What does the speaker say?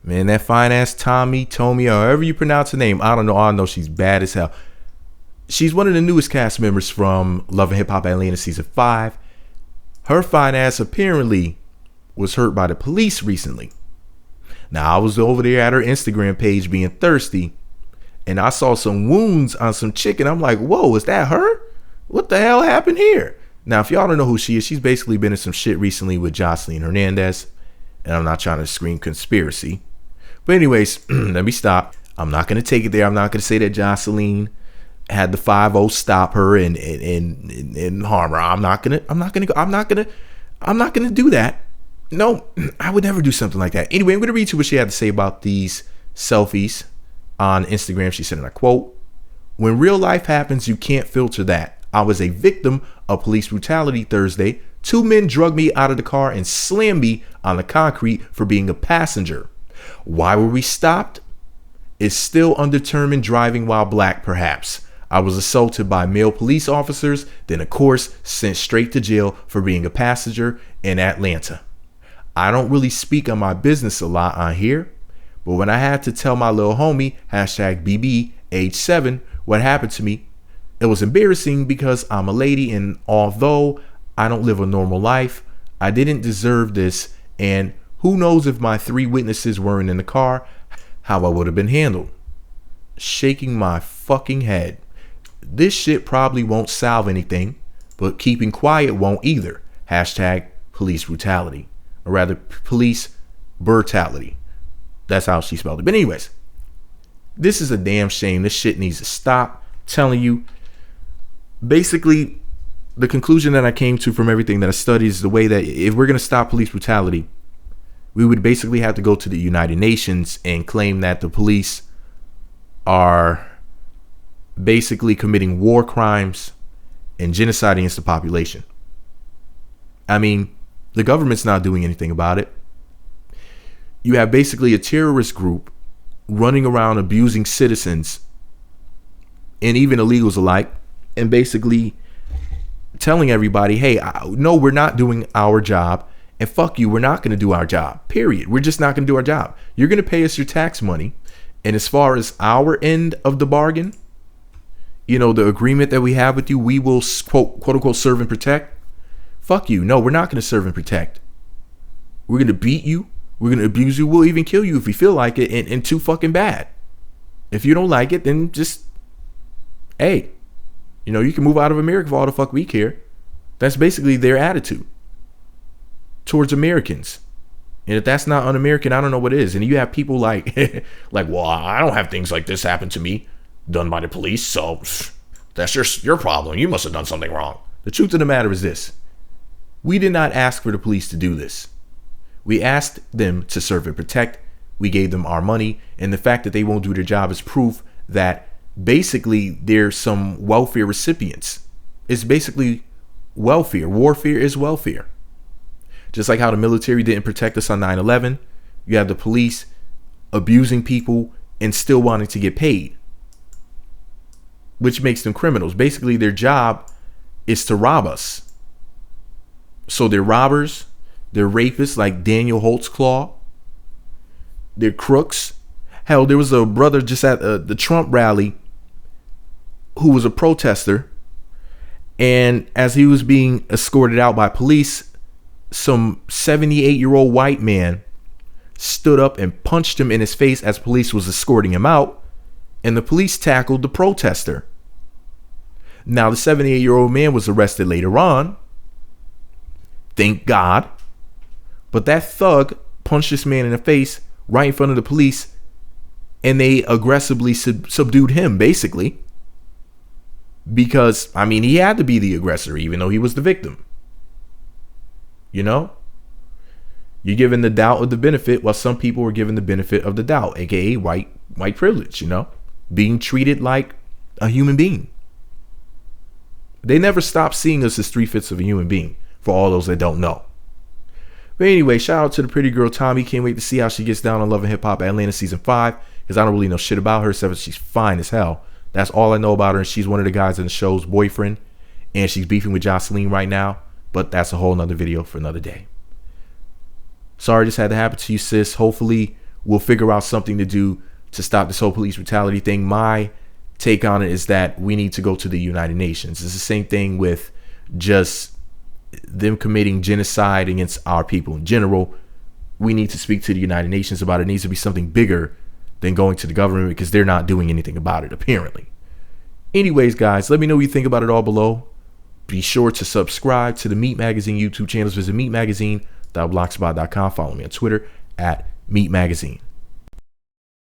Man, that fine ass Tommie, or however you pronounce her name, I don't know. All I know, she's bad as hell. She's one of the newest cast members from Love and Hip Hop Atlanta season 5. Her fine ass apparently was hurt by the police recently. Now, I was over there at her Instagram page being thirsty, and I saw some wounds on some chick, and I'm like, whoa, is that her? What the hell happened here? Now, if y'all don't know who she is, she's basically been in some shit recently with Jocelyn Hernandez, and I'm not trying to scream conspiracy. But anyways, let me stop. I'm not going to take it there. I'm not going to say that Jocelyn had the 5-0 stop her and harm her. I'm not going to do that. No, I would never do something like that. Anyway, I'm going to read you what she had to say about these selfies on Instagram. She said, and I quote, "When real life happens, you can't filter that. I was a victim of police brutality Thursday. 2 men drugged me out of the car and slammed me on the concrete for being a passenger. Why were we stopped? It's still undetermined driving while black, perhaps. I was assaulted by male police officers, then of course sent straight to jail for being a passenger in Atlanta. I don't really speak on my business a lot on here, but when I had to tell my little homie, #BB, age 7, what happened to me, it was embarrassing because I'm a lady, and although I don't live a normal life, I didn't deserve this, and who knows if my 3 witnesses weren't in the car, how I would have been handled." Shaking my fucking head. This shit probably won't solve anything, but keeping quiet won't either. #police brutality. Or rather, police brutality. That's how she spelled it. But anyways, this is a damn shame. This shit needs to stop. I'm telling you. Basically, the conclusion that I came to from everything that I studied is the way that if we're going to stop police brutality, we would basically have to go to the United Nations and claim that the police are basically committing war crimes and genocide against the population. I mean, the government's not doing anything about it. You have basically a terrorist group running around abusing citizens and even illegals alike, and basically telling everybody, hey, no, we're not doing our job, and fuck you, we're not going to do our job, period. We're just not going to do our job. You're going to pay us your tax money, and as far as our end of the bargain, you know, the agreement that we have with you, we will quote unquote serve and protect. Fuck you. No, we're not going to serve and protect. We're going to beat you. We're going to abuse you. We'll even kill you if we feel like it, and too fucking bad. If you don't like it, then just, hey, you know, you can move out of America for all the fuck we care. That's basically their attitude towards Americans. And if that's not un-American, I don't know what is. And you have people like, well, I don't have things like this happen to me done by the police, so that's your problem. You must have done something wrong. The truth of the matter is this. We did not ask for the police to do this. We asked them to serve and protect. We gave them our money. And the fact that they won't do their job is proof that basically there's some welfare recipients. It's basically welfare. Warfare is welfare. Just like how the military didn't protect us on 9/11, you have the police abusing people and still wanting to get paid, which makes them criminals. Basically, their job is to rob us. So they're robbers, they're rapists like Daniel Holtzclaw, they're crooks. Hell, there was a brother just at the Trump rally who was a protester, and as he was being escorted out by police, some 78-year-old white man stood up and punched him in his face as police was escorting him out, and the police tackled the protester. Now, the 78-year-old man was arrested later on. Thank God. But that thug punched this man in the face right in front of the police, and they aggressively subdued him, basically. Because, I mean, he had to be the aggressor, even though he was the victim. You know? You're given the doubt of the benefit, while some people were given the benefit of the doubt, aka white privilege, you know? Being treated like a human being. They never stopped seeing us as 3/5 of a human being, for all those that don't know. But anyway, shout out to the pretty girl Tommie. Can't wait to see how she gets down on Love and Hip Hop Atlanta season 5, because I don't really know shit about her, except she's fine as hell. That's all I know about her. And she's one of the guys in the show's boyfriend, and she's beefing with Jocelyn right now. But that's a whole nother video for another day. Sorry this had to happen to you, sis. Hopefully we'll figure out something to do to stop this whole police brutality thing. My take on it is that we need to go to the United Nations. It's the same thing with just them committing genocide against our people in general. We need to speak to the United Nations about it. It needs to be something bigger than going to the government, because they're not doing anything about it, apparently. Anyways, guys, let me know what you think about it all below. Be sure to subscribe to the Meat Magazine YouTube channels. Visit meatmagazine.blogspot.com. Follow me on Twitter @meatmagazine.